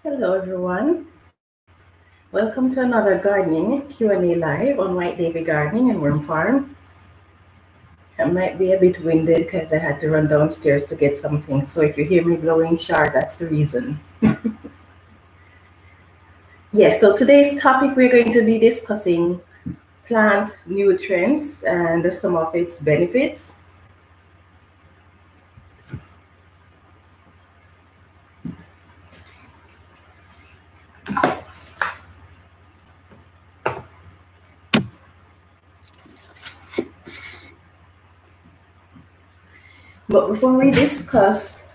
Hello everyone. Welcome to another gardening Q&A live on White Davy Gardening and Worm Farm. I might be a bit winded because I had to run downstairs to get something. So if you hear me blowing sharp, that's the reason. So today's topic we're going to be discussing plant nutrients and some of its benefits. But before we discuss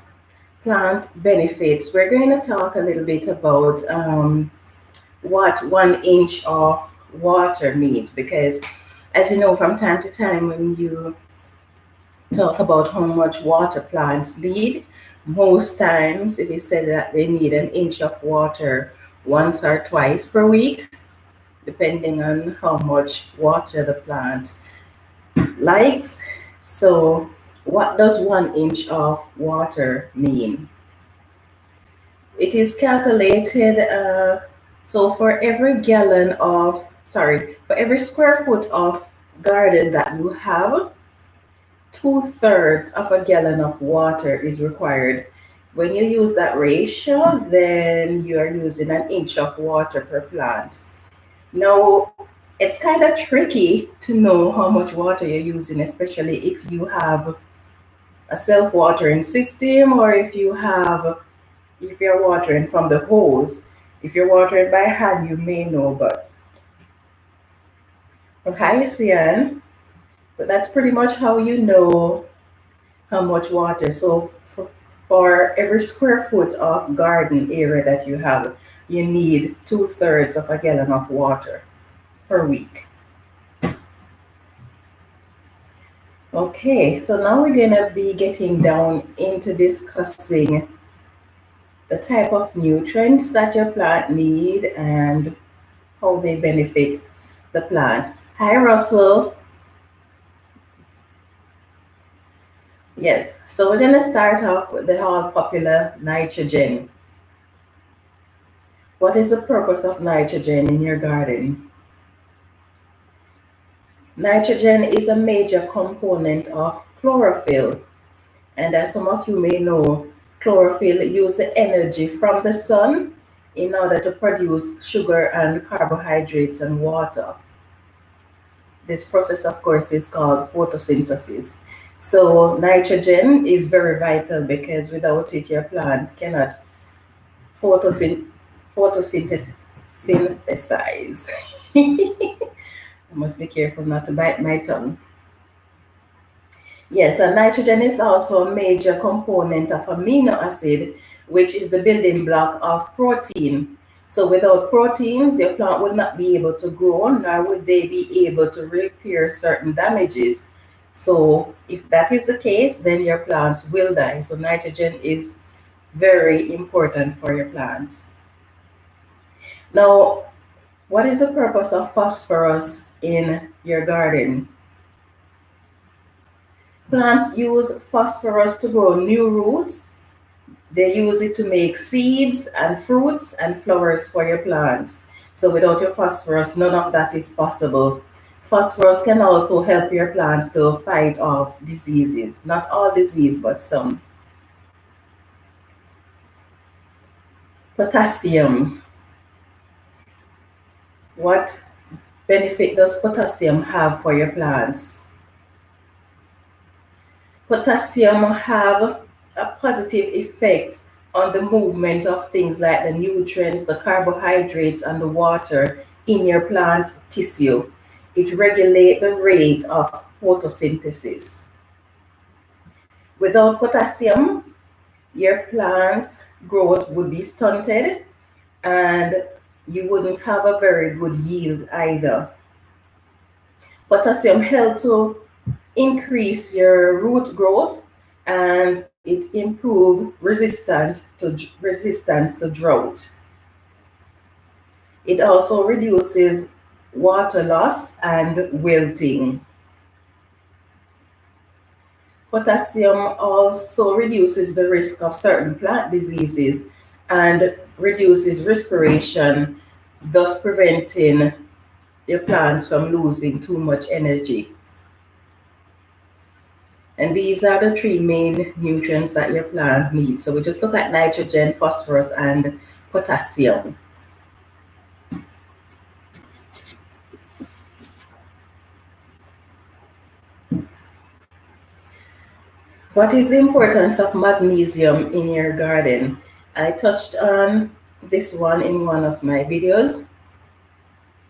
plant benefits, we're going to talk a little bit about what 1 inch of water means, because as you know, from time to time when you talk about how much water plants need, most times it is said that they need 1 inch of water once or twice per week, depending on how much water the plant likes. So what does 1 inch of water mean? It is calculated, so for every for every square foot of garden that you have, 2/3 of a gallon of water is required. When you use that ratio, then you are using 1 inch of water per plant. Now, it's kind of tricky to know how much water you're using, especially if you have a self-watering system or if you're watering from the hose. If you're watering by hand, you may know, but from Haitian, but that's pretty much how you know how much water. So for every square foot of garden area that you have, you need 2/3 of a gallon of water per week. Okay, so now we're gonna be getting down into discussing the type of nutrients that your plant need and how they benefit the plant. Hi, Russell. Yes, so we're gonna start off with the all popular nitrogen. What is the purpose of nitrogen in your garden? Nitrogen is a major component of chlorophyll, and as some of you may know, chlorophyll uses the energy from the sun in order to produce sugar and carbohydrates and water. This process, of course, is called photosynthesis. So nitrogen is very vital because without it, your plant cannot photosyn- photosynthesize. I must be careful not to bite my tongue. Yes, and nitrogen is also a major component of amino acid, which is the building block of protein. So without proteins, your plant would not be able to grow, nor would they be able to repair certain damages. So if that is the case, then your plants will die. So nitrogen is very important for your plants. Now, what is the purpose of phosphorus in your garden? Plants use phosphorus to grow new roots. They use it to make seeds and fruits and flowers for your plants. So without your phosphorus, none of that is possible. Phosphorus can also help your plants to fight off diseases. Not all disease, but some. Potassium. What benefit does potassium have for your plants? Potassium have a positive effect on the movement of things like the nutrients, the carbohydrates, and the water in your plant tissue. It regulates the rate of photosynthesis. Without potassium, your plant's growth would be stunted and you wouldn't have a very good yield either. Potassium helps to increase your root growth and it improves resistance to drought. It also reduces water loss and wilting. Potassium also reduces the risk of certain plant diseases and reduces respiration, thus preventing your plants from losing too much energy. And these are the three main nutrients that your plant needs. So we just look at nitrogen, phosphorus, and potassium. What is the importance of magnesium in your garden? I touched on this one in one of my videos,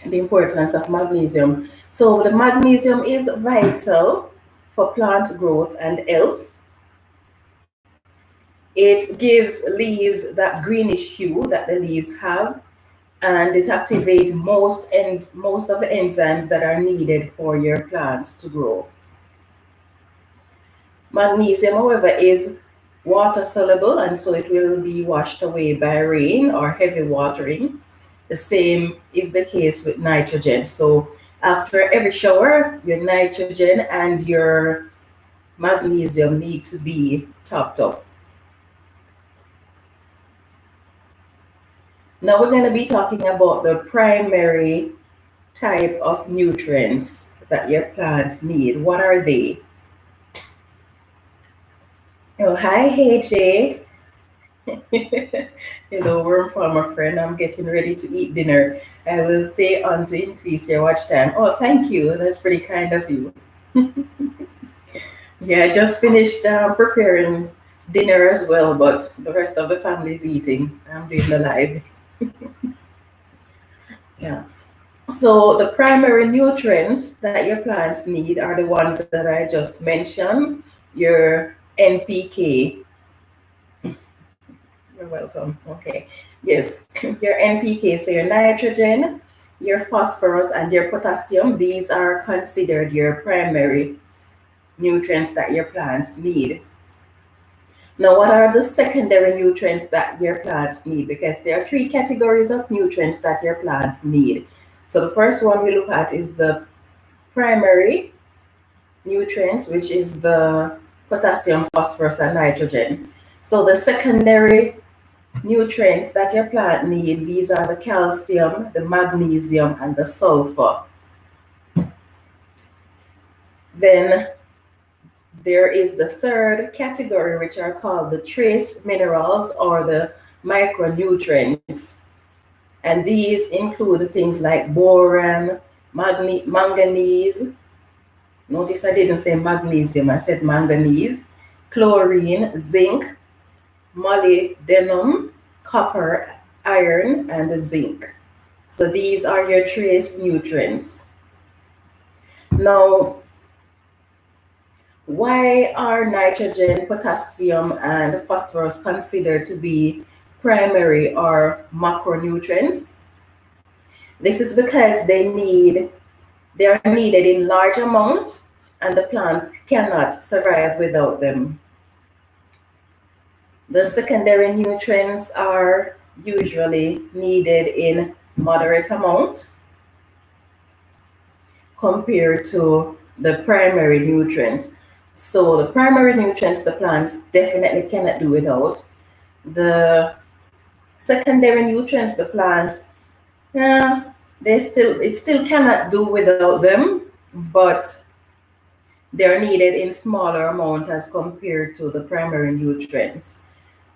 the importance of magnesium. So the magnesium is vital for plant growth and health. It gives leaves that greenish hue that the leaves have, and it activates most of the enzymes that are needed for your plants to grow. Magnesium, however, is water soluble, and so it will be washed away by rain or heavy watering. The same is the case with nitrogen. So after every shower, your nitrogen and your magnesium need to be topped up. Now we're going to be talking about the primary type of nutrients that your plant need. What are they? Oh, hi, AJ. Hello, worm farmer friend. I'm getting ready to eat dinner. I will stay on to increase your watch time. Oh, thank you. That's pretty kind of you. Yeah, I just finished preparing dinner as well, but the rest of the family is eating. I'm doing the live. Yeah. So the primary nutrients that your plants need are the ones that I just mentioned. Your NPK. You're welcome. Okay. Yes, your NPK, so your nitrogen, your phosphorus, and your potassium, these are considered your primary nutrients that your plants need. Now, what are the secondary nutrients that your plants need? Because there are three categories of nutrients that your plants need. So the first one we look at is the primary nutrients, which is the potassium, phosphorus, and nitrogen. So the secondary nutrients that your plant need, these are the calcium, the magnesium, and the sulfur. Then there is the third category, which are called the trace minerals or the micronutrients. And these include things like boron, manganese. Notice I didn't say magnesium, I said manganese, chlorine, zinc, molybdenum, copper, iron, and zinc. So these are your trace nutrients. Now, why are nitrogen, potassium, and phosphorus considered to be primary or macronutrients? This is because they are needed in large amounts and the plants cannot survive without them. The secondary nutrients are usually needed in moderate amount compared to the primary nutrients. So the primary nutrients the plants definitely cannot do without. The secondary nutrients the plants, it still cannot do without them, but they're needed in smaller amount as compared to the primary nutrients.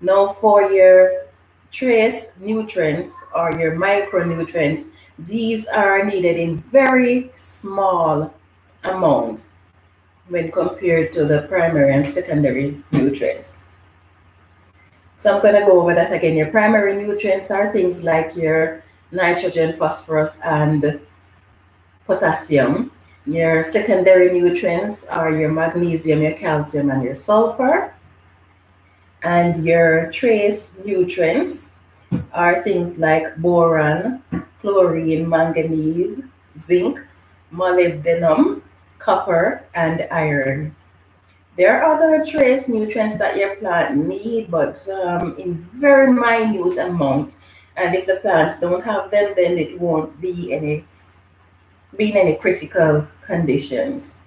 Now for your trace nutrients or your micronutrients, these are needed in very small amount when compared to the primary and secondary nutrients. So I'm going to go over that again. Your primary nutrients are things like your nitrogen, phosphorus, and potassium. Your secondary nutrients are your magnesium, your calcium, and your sulfur. And your trace nutrients are things like boron, chlorine, manganese, zinc, molybdenum, copper, and iron. There are other trace nutrients that your plant need, but in very minute amount. And if the plants don't have them, then it won't be in any critical conditions.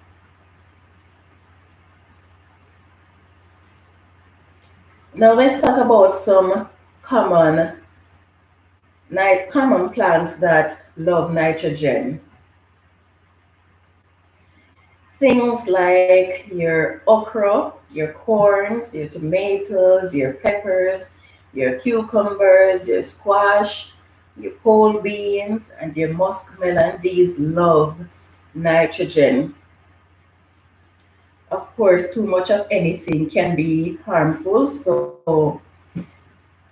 Now let's talk about some common common plants that love nitrogen. Things like your okra, your corns, your tomatoes, your peppers, your cucumbers, your squash, your pole beans, and your muskmelon, these love nitrogen. Of course, too much of anything can be harmful, so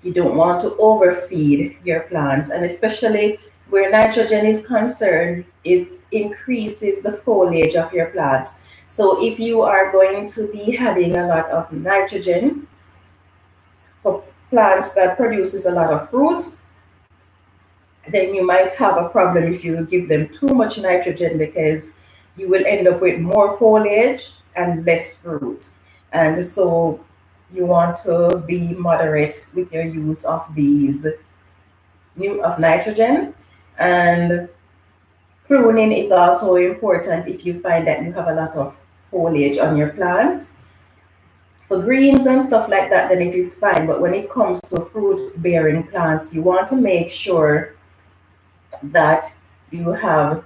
you don't want to overfeed your plants, and especially where nitrogen is concerned, it increases the foliage of your plants. So if you are going to be having a lot of nitrogen for plants that produces a lot of fruits, then you might have a problem if you give them too much nitrogen, because you will end up with more foliage and less fruits. And so you want to be moderate with your use of these new of nitrogen. And pruning is also important if you find that you have a lot of foliage on your plants. For greens and stuff like that, then it is fine. But when it comes to fruit bearing plants, you want to make sure that you have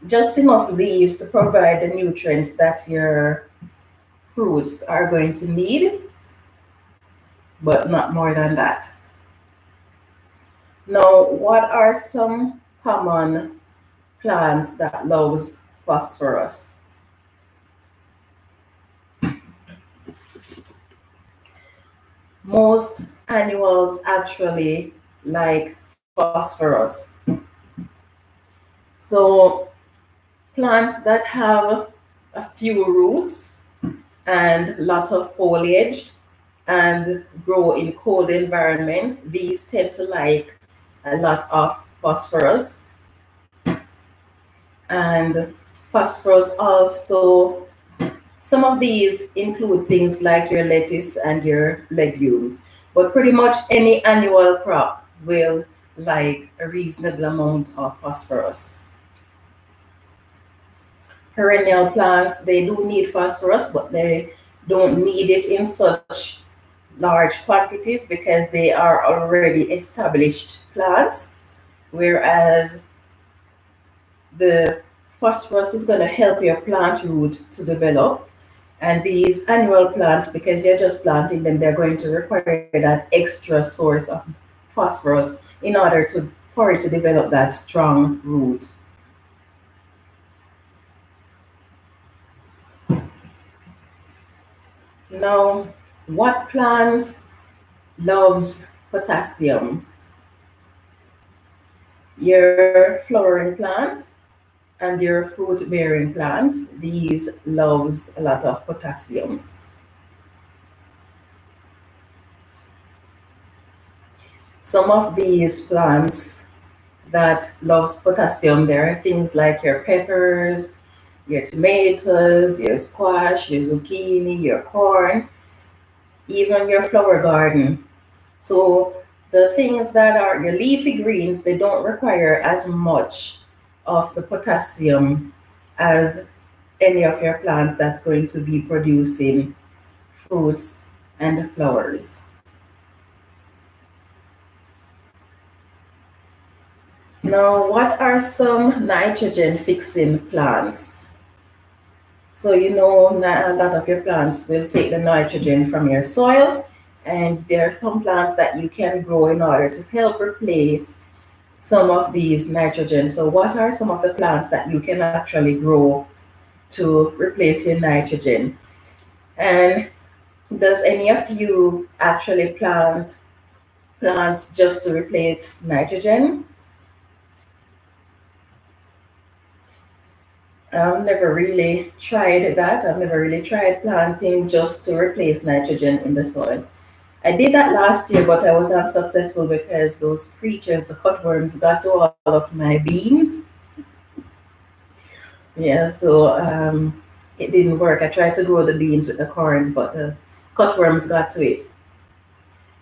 just enough leaves to provide the nutrients that your fruits are going to need, but not more than that. Now, what are some common plants that loves phosphorus? Most annuals actually like phosphorus. So plants that have a few roots and lot of foliage and grow in cold environment, these tend to like a lot of phosphorus. And phosphorus also, some of these include things like your lettuce and your legumes, but pretty much any annual crop will like a reasonable amount of phosphorus. Perennial plants, they do need phosphorus, but they don't need it in such large quantities because they are already established plants, whereas the phosphorus is going to help your plant root to develop. And these annual plants, because you're just planting them, they're going to require that extra source of phosphorus in order to for it to develop that strong root. Now, what plants loves potassium? Your flowering plants and your fruit bearing plants, these loves a lot of potassium. Some of these plants that loves potassium, there are things like your peppers, your tomatoes, your squash, your zucchini, your corn, even your flower garden. So the things that are your leafy greens, they don't require as much of the potassium as any of your plants that's going to be producing fruits and flowers. Now, what are some nitrogen fixing plants? So you know a lot of your plants will take the nitrogen from your soil, and there are some plants that you can grow in order to help replace some of these nitrogen. So what are some of the plants that you can actually grow to replace your nitrogen? And does any of you actually plant plants just to replace nitrogen? I've never really tried that. I've never really tried planting just to replace nitrogen in the soil. I did that last year, but I was unsuccessful because those creatures, the cutworms, got to all of my beans. Yeah, so it didn't work. I tried to grow the beans with the corns, but the cutworms got to it.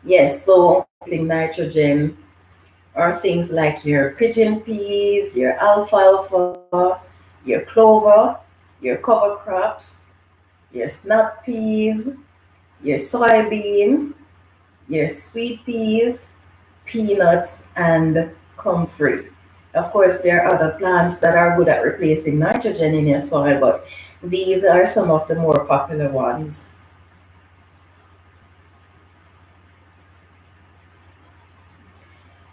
Yes, so using nitrogen are things like your pigeon peas, your alfalfa, your clover, your cover crops, your snap peas, your soybean, your sweet peas, peanuts, and comfrey. Of course, there are other plants that are good at replacing nitrogen in your soil, but these are some of the more popular ones.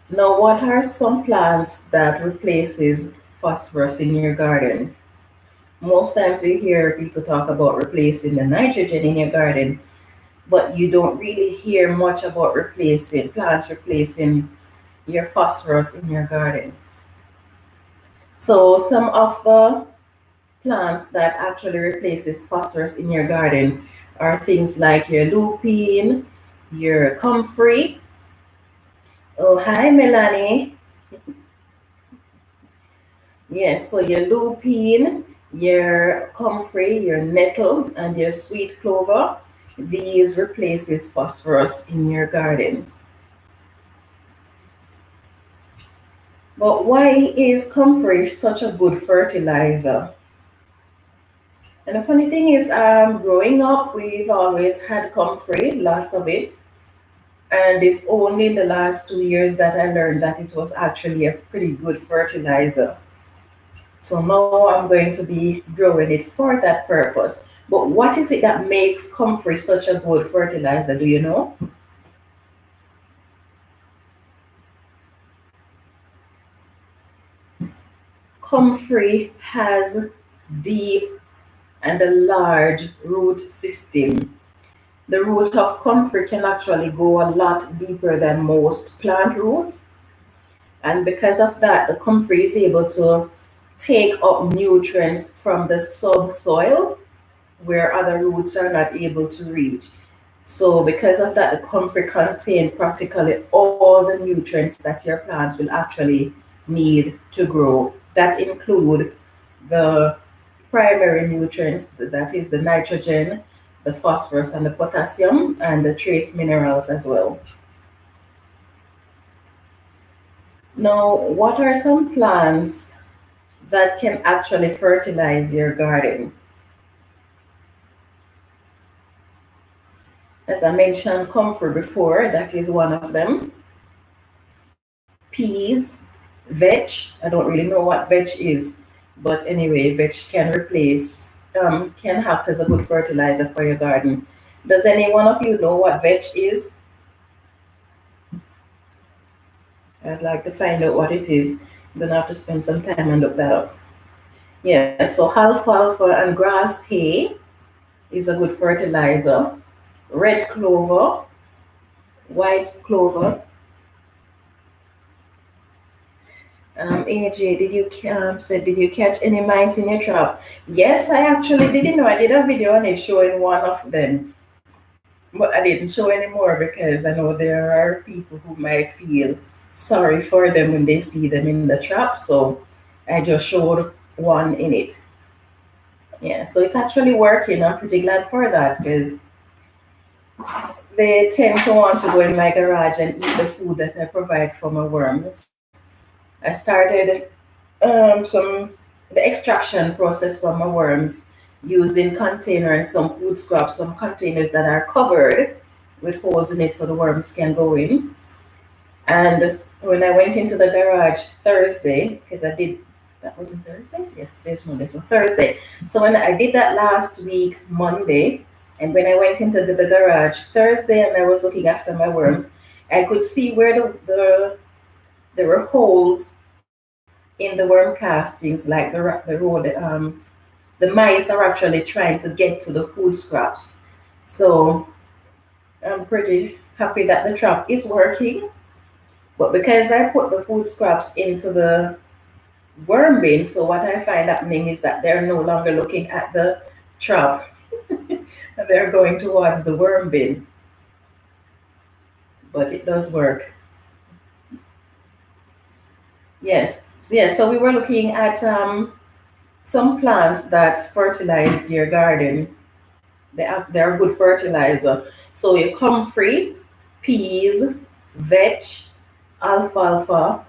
Now, what are some plants that replaces phosphorus in your garden? Most times you hear people talk about replacing the nitrogen in your garden, but you don't really hear much about replacing plants replacing your phosphorus in your garden. So some of the plants that actually replaces phosphorus in your garden are things like your lupine, your comfrey. Oh, hi, Melanie. Yes, so your lupine, your comfrey, your nettle, and your sweet clover, these replaces phosphorus in your garden. But why is comfrey such a good fertilizer? And the funny thing is, growing up, we've always had comfrey, lots of it. And it's only in the last 2 years that I learned that it was actually a pretty good fertilizer. So now I'm going to be growing it for that purpose. But what is it that makes comfrey such a good fertilizer? Do you know? Comfrey has deep and a large root system. The root of comfrey can actually go a lot deeper than most plant roots. And because of that, the comfrey is able to take up nutrients from the subsoil where other roots are not able to reach. So because of that, the comfrey contains practically all the nutrients that your plants will actually need to grow. That include the primary nutrients, that is the nitrogen, the phosphorus, and the potassium, and the trace minerals as well. Now, what are some plants that can actually fertilize your garden? As I mentioned comfrey before, that is one of them. Peas, veg. I don't really know what veg is, but anyway, veg can can act as a good fertilizer for your garden. Does any one of you know what veg is? I'd like to find out what it is. I'm gonna have to spend some time and look that up. Yeah, so alfalfa and grass hay is a good fertilizer. Red clover, white clover. AJ, did you catch any mice in your trap? Yes, I actually did. You know, I did a video on it showing one of them, but I didn't show any more because I know there are people who might feel sorry for them when they see them in the trap. So I just showed one in it. Yeah, so it's actually working. I'm pretty glad for that because they tend to want to go in my garage and eat the food that I provide for my worms. I started some the extraction process for my worms using container and some food scraps, some containers that are covered with holes in it so the worms can go in. And when I went into the garage Thursday, because I did that was a Thursday? Yes, today's Monday, so Thursday. So when I did that last week, Monday, and when I went into the garage Thursday and I was looking after my worms, I could see where there were holes in the worm castings, like the mice are actually trying to get to the food scraps. So I'm pretty happy that the trap is working. But because I put the food scraps into the worm bin, so what I find happening is that they're no longer looking at the trap. They're going towards the worm bin. But it does work. Yes. Yes. So we were looking at some plants that fertilize your garden. They're a good fertilizer. So your comfrey, peas, veg, alfalfa,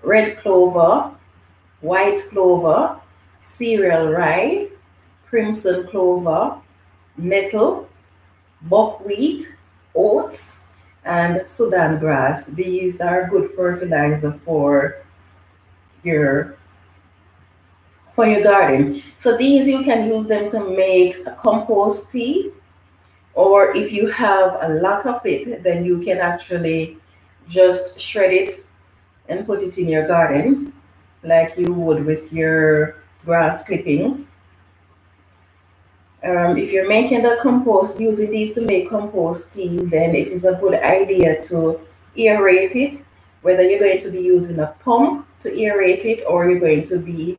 red clover, white clover, cereal rye, crimson clover, nettle, buckwheat, oats, and Sudan grass. These are good fertilizer your for your garden. So these you can use them to make a compost tea, or if you have a lot of it, then you can actually just shred it and put it in your garden like you would with your grass clippings. If you're making the compost, using these to make compost tea, then it is a good idea to aerate it, whether you're going to be using a pump to aerate it or you're going to be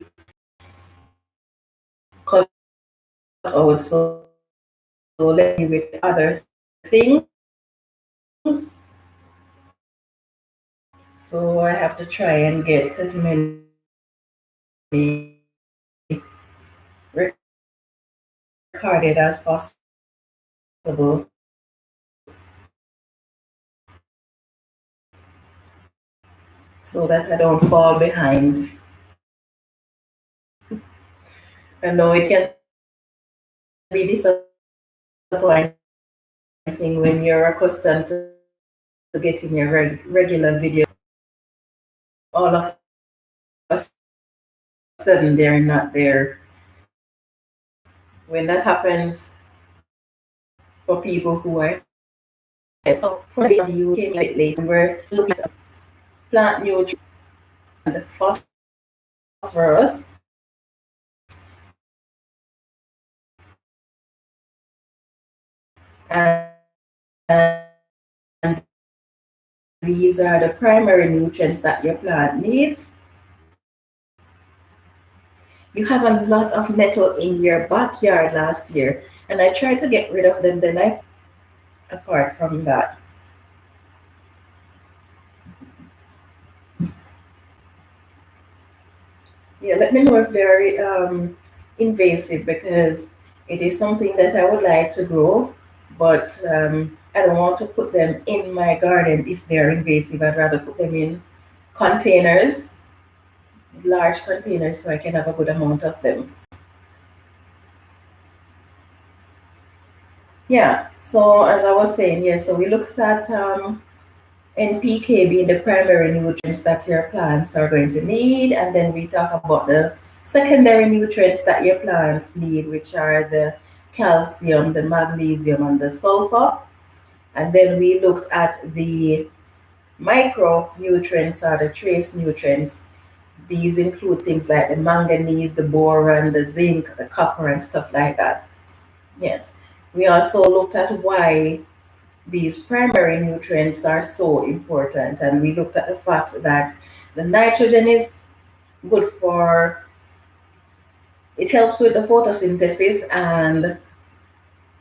cut out so let me with other things. So I have to try and get as many recorded as possible so that I don't fall behind. I know it can be disappointing when you're accustomed to getting your regular video. All of a sudden, they're not there. When that happens for people who are so for you came a bit late, we were looking at plant nutrients and phosphorus, and, and these are the primary nutrients that your plant needs. You have a lot of nettle in your backyard last year, and I tried to get rid of them. Then I, apart from that, yeah, let me know if they're invasive because it is something that I would like to grow, but I don't want to put them in my garden if they're invasive. I'd rather put them in containers, large containers, so I can have a good amount of them. Yeah, so as I was saying, yes, so we looked at NPK being the primary nutrients that your plants are going to need, and then we talk about the secondary nutrients that your plants need, which are the calcium, the magnesium, and the sulfur. And then we looked at the micronutrients or the trace nutrients. These include things like the manganese, the boron, the zinc, the copper, and stuff like that. Yes. We also looked at why these primary nutrients are so important, and we looked at the fact that the nitrogen is good for it helps with the photosynthesis, and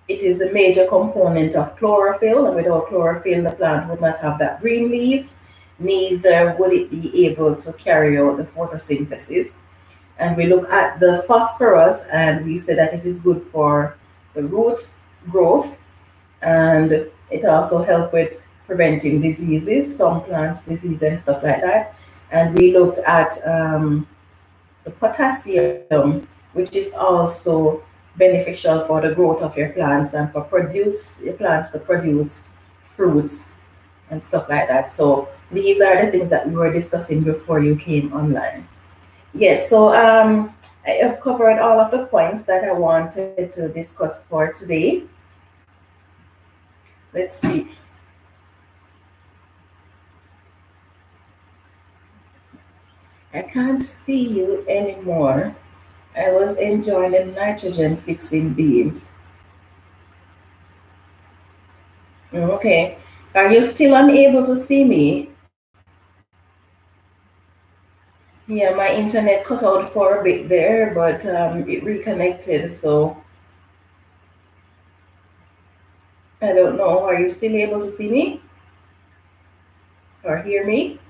it is a major component of chlorophyll, and without chlorophyll the plant would not have that green leaf, neither would it be able to carry out the photosynthesis. And we look at the phosphorus, and we say that it is good for the root growth, and it also helps with preventing diseases, some plants disease and stuff like that. And we looked at the potassium, which is also beneficial for the growth of your plants and for produce your plants to produce fruits and stuff like that. So these are the things that we were discussing before you came online. Yes, so I have covered all of the points that I wanted to discuss for today. Let's see. I can't see you anymore. I was enjoying the nitrogen fixing beams. Okay. Are you still unable to see me? Yeah, my internet cut out for a bit there, but it reconnected. So I don't know. Are you still able to see me or hear me?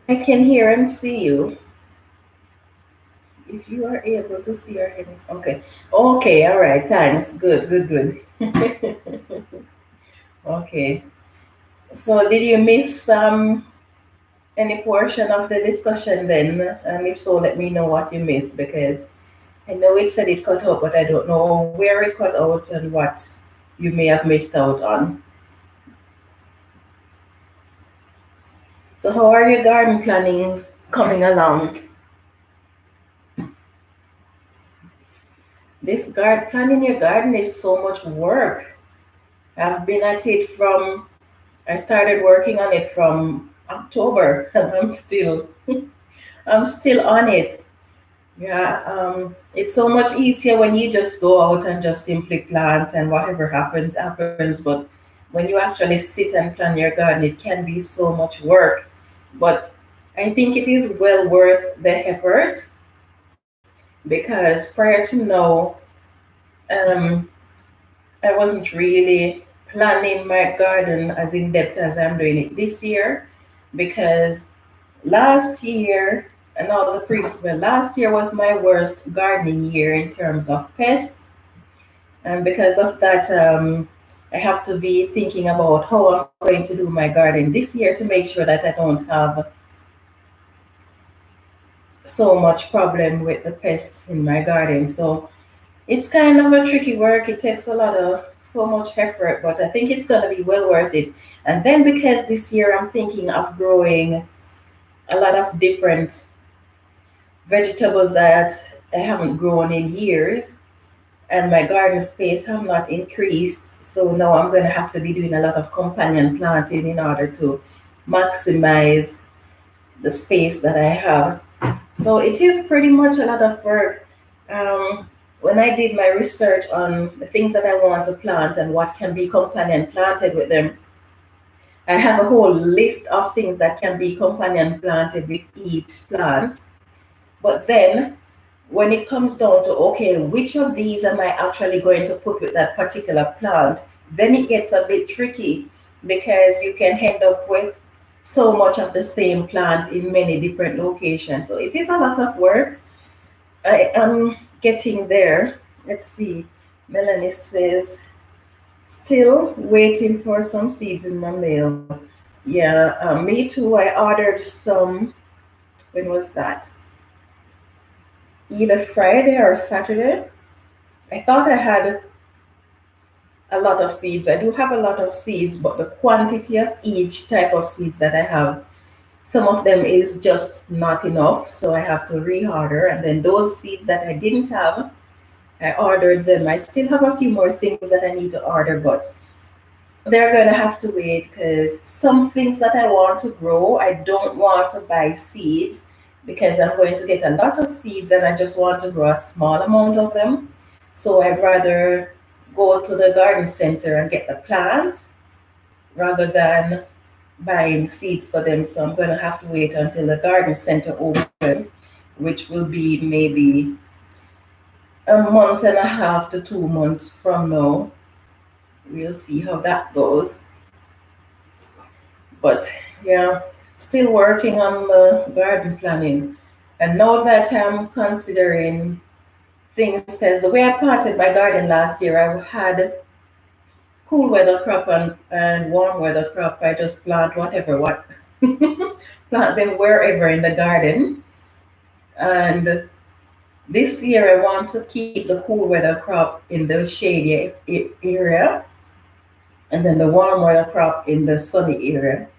I can hear and see you. If you are able to see or hear me. Okay. Okay, all right. Thanks. Good, good, good. Okay. So did you miss any portion of the discussion then? And if so, let me know what you missed because I know it said it cut out, but I don't know where it cut out and what you may have missed out on. So how are your garden plannings coming along? This garden planning your garden is so much work. I've been at it from I started working on it from October and I'm still on it. Yeah, it's so much easier when you just go out and just simply plant and whatever happens, happens. But when you actually sit and plan your garden, it can be so much work. But I think it is well worth the effort because prior to now, um, I wasn't really planning my garden as in depth as I'm doing it this year because last year and all the well, last year was my worst gardening year in terms of pests, and because of that, I have to be thinking about how I'm going to do my garden this year to make sure that I don't have so much problem with the pests in my garden. So it's kind of a tricky work. It takes a lot of so much effort, but I think it's going to be well worth it. And then because this year I'm thinking of growing a lot of different vegetables that I haven't grown in years, and my garden space have not increased. So now I'm going to have to be doing a lot of companion planting in order to maximize the space that I have. So it is pretty much a lot of work. When I did my research on the things that I want to plant and what can be companion planted with them, I have a whole list of things that can be companion planted with each plant. But then when it comes down to, okay, which of these am I actually going to put with that particular plant, then it gets a bit tricky because you can end up with so much of the same plant in many different locations. So it is a lot of work. I am getting there. Let's see. Melanie says, still waiting for some seeds in my mail. Yeah, me too. I ordered some. When was that? Either Friday or Saturday. I thought I had a lot of seeds. I do have a lot of seeds, but the quantity of each type of seeds that I have, some of them is just not enough. So I have to reorder. And then those seeds that I didn't have, I ordered them. I still have a few more things that I need to order, but they're going to have to wait because some things that I want to grow, I don't want to buy seeds because I'm going to get a lot of seeds and I just want to grow a small amount of them. So I'd rather go to the garden center and get the plant rather than buying seeds for them. So I'm going to have to wait until the garden center opens, which will be maybe a month and a half to 2 months from now. We'll see how that goes. But yeah, still working on the garden planning. And now that I'm considering things, because the way I planted my garden last year, I had cool weather crop and warm weather crop. I just plant whatever, what plant them wherever in the garden. And this year I want to keep the cool weather crop in the shady area and then the warm weather crop in the sunny area.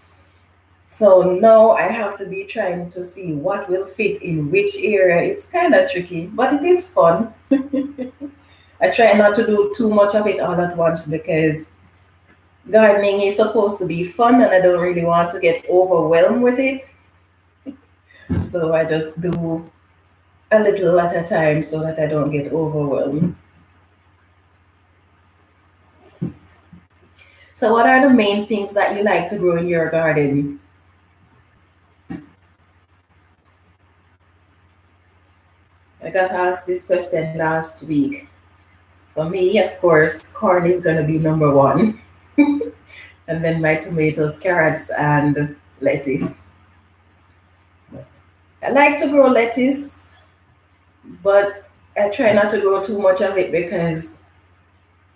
So now I have to be trying to see what will fit in which area. It's kind of tricky, but it is fun. I try not to do too much of it all at once because gardening is supposed to be fun and I don't really want to get overwhelmed with it. So I just do a little at a time so that I don't get overwhelmed. So, what are the main things that you like to grow in your garden? I got asked this question last week. For me, of course, corn is going to be number one. And then my tomatoes, carrots, and lettuce. I like to grow lettuce, but I try not to grow too much of it because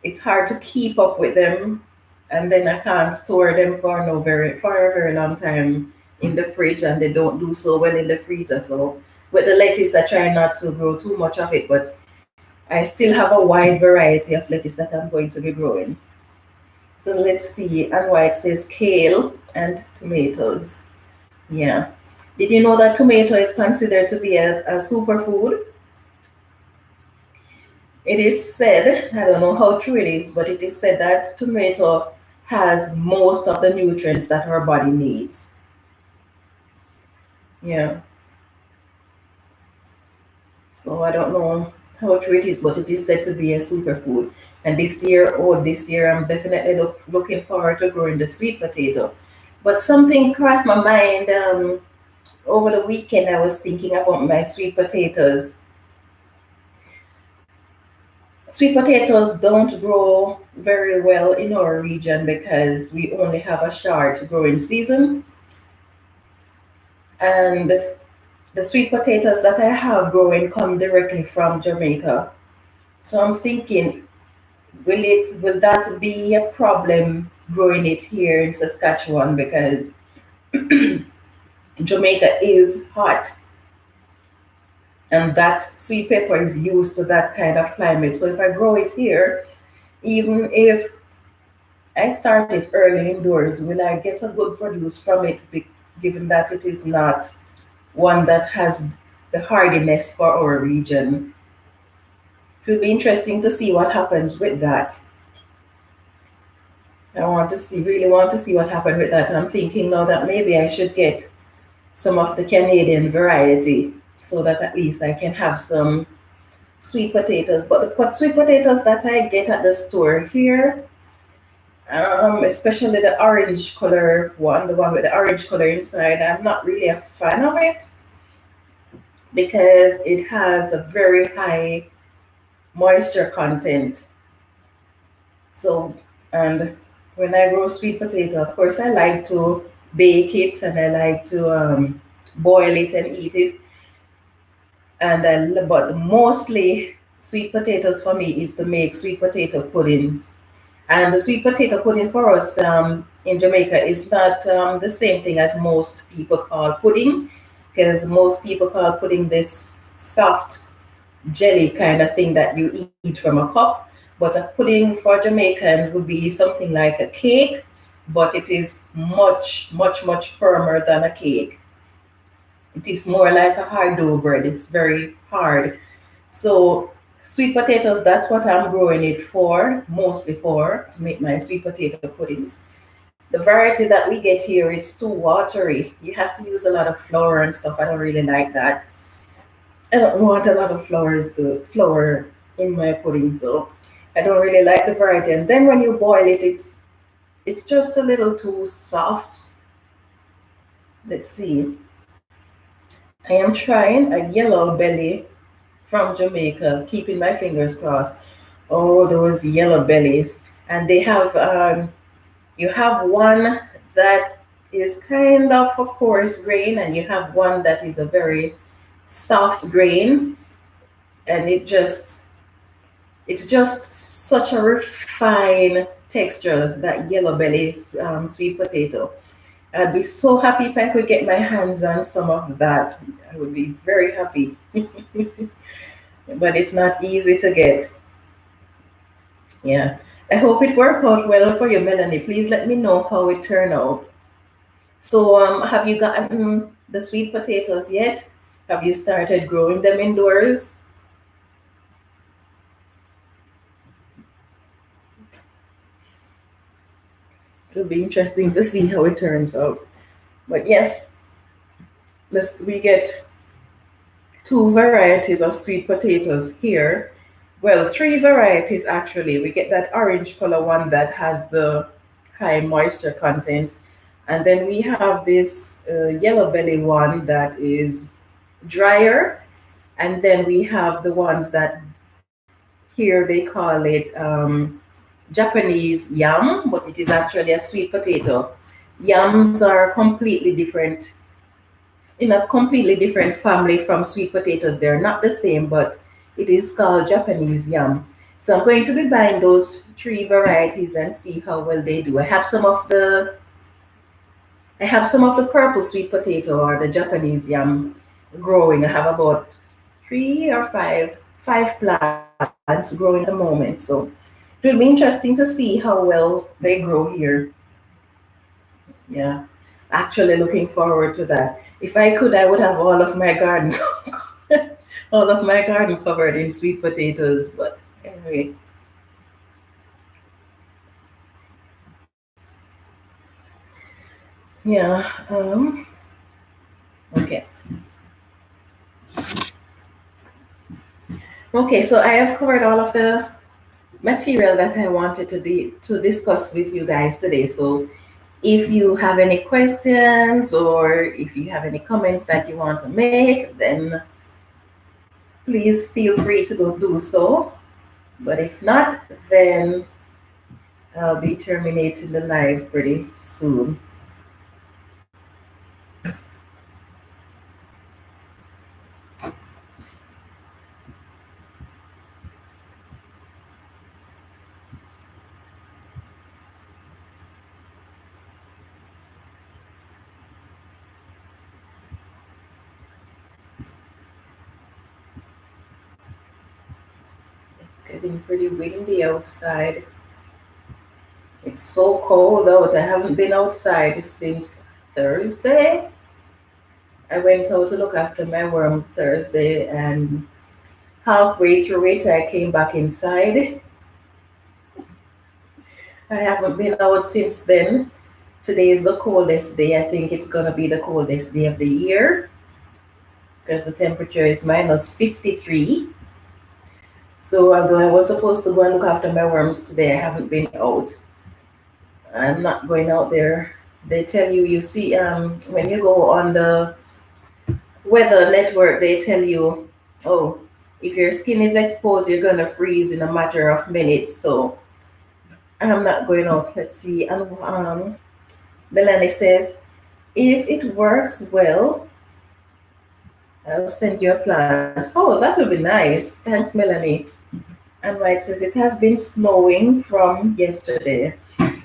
it's hard to keep up with them, and then I can't store them for a very long time in the fridge, and they don't do so well in the freezer. So with the lettuce, I try not to grow too much of it, but I still have a wide variety of lettuce that I'm going to be growing. So let's see, and why it says kale and tomatoes. Yeah. Did you know that tomato is considered to be a superfood? It is said, I don't know how true it is, but it is said that tomato has most of the nutrients that our body needs. Yeah. So I don't know how true it is, but it is said to be a superfood. And this year, I'm definitely looking forward to growing the sweet potato. But something crossed my mind over the weekend. I was thinking about my sweet potatoes. Sweet potatoes don't grow very well in our region because we only have a short growing season. And the sweet potatoes that I have growing come directly from Jamaica. So I'm thinking, will that be a problem growing it here in Saskatchewan because Jamaica is hot and that sweet pepper is used to that kind of climate. So if I grow it here, even if I start it early indoors, will I get a good produce from it, given that it is not one that has the hardiness for our region? It will be interesting to see what happens with that. Really want to see what happened with that. And I'm thinking now that maybe I should get some of the Canadian variety so that at least I can have some sweet potatoes. But the sweet potatoes that I get at the store here, especially the orange color one, the one with the orange color inside, I'm not really a fan of it because it has a very high moisture content. So, and when I grow sweet potato, of course, I like to bake it and I like to boil it and eat it. But mostly, sweet potatoes for me is to make sweet potato puddings. And the sweet potato pudding for us in Jamaica is not the same thing as most people call pudding, because most people call pudding this soft jelly kind of thing that you eat from a cup. But a pudding for Jamaicans would be something like a cake, but it is much, much, much firmer than a cake. It is more like a hard dough bread. It's very hard. So sweet potatoes, that's what I'm growing it for, mostly for, to make my sweet potato puddings. The variety that we get here, it's too watery. You have to use a lot of flour and stuff. I don't really like that. I don't want a lot of flour in my pudding, so I don't really like the variety. And then when you boil it, it's just a little too soft. Let's see. I am trying a yellow belly from Jamaica, keeping my fingers crossed. Oh, those yellow bellies. And they have you have one that is kind of a coarse grain, and you have one that is a very soft grain, and it's just such a refined texture, that yellow belly sweet potato. I'd be so happy if I could get my hands on some of that. I would be very happy. But it's not easy to get. Yeah. I hope it worked out well for you, Melanie. Please let me know how it turned out. So, have you gotten the sweet potatoes yet? Have you started growing them indoors? It'll be interesting to see how it turns out. But yes, we get two varieties of sweet potatoes here. Well, three varieties actually. We get that orange color one that has the high moisture content. And then we have this yellow belly one that is drier. And then we have the ones that here they call it Japanese yam, but it is actually a sweet potato. Yams are completely different in a completely different family from sweet potatoes. They're not the same, but it is called Japanese yam. So I'm going to be buying those three varieties and see how well they do. I have some of the purple sweet potato or the Japanese yam growing. I have about three or five plants growing at the moment. So it will be interesting to see how well they grow here. Yeah, actually looking forward to that. If I could, I would have all of my garden, all of my garden covered in sweet potatoes. But anyway, yeah. Okay. Okay. So I have covered all of the material that I wanted to discuss with you guys today. So if you have any questions or if you have any comments that you want to make, then please feel free to go do so. But if not, then I'll be terminating the live pretty soon. It's getting pretty windy outside. It's so cold out. I haven't been outside since Thursday. I went out to look after my worm Thursday, and halfway through it, I came back inside. I haven't been out since then. Today is the coldest day. I think it's going to be the coldest day of the year because the temperature is minus 53. So, although I was supposed to go and look after my worms today, I haven't been out. I'm not going out there. They tell you, you see, when you go on the weather network, they tell you, oh, if your skin is exposed, you're going to freeze in a matter of minutes. So, I'm not going out. Let's see. And Melanie says, if it works well, I'll send you a plant. Oh, that would be nice. Thanks, Melanie. And White says it has been snowing from yesterday.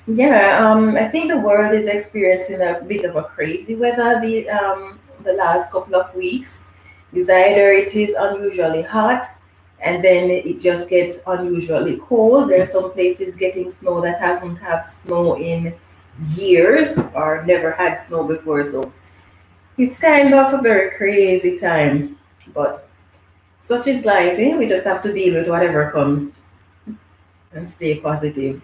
Yeah, I think the world is experiencing a bit of a crazy weather the last couple of weeks. Is either it is unusually hot and then it just gets unusually cold. There are some places getting snow that hasn't had snow in years or never had snow before. So it's kind of a very crazy time. But such is life, eh? We just have to deal with whatever comes and stay positive.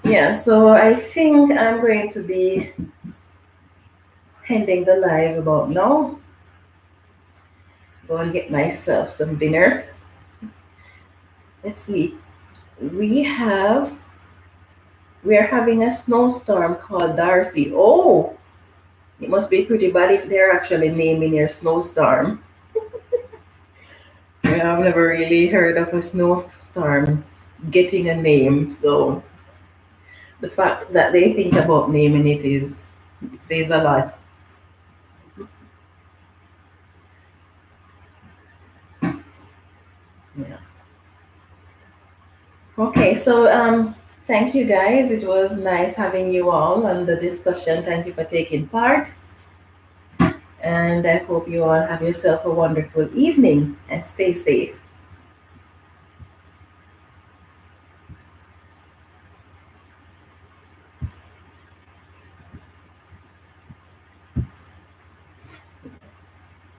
Yeah, so I think I'm going to be ending the live about now. Go and get myself some dinner. Let's see. We have we are having a snowstorm called Darcy. Oh, it must be pretty bad if they're actually naming your snowstorm. Yeah, I've never really heard of a snowstorm getting a name, so the fact that they think about naming it says a lot. Yeah. Okay, so thank you guys. It was nice having you all on the discussion. Thank you for taking part. And I hope you all have yourself a wonderful evening and stay safe.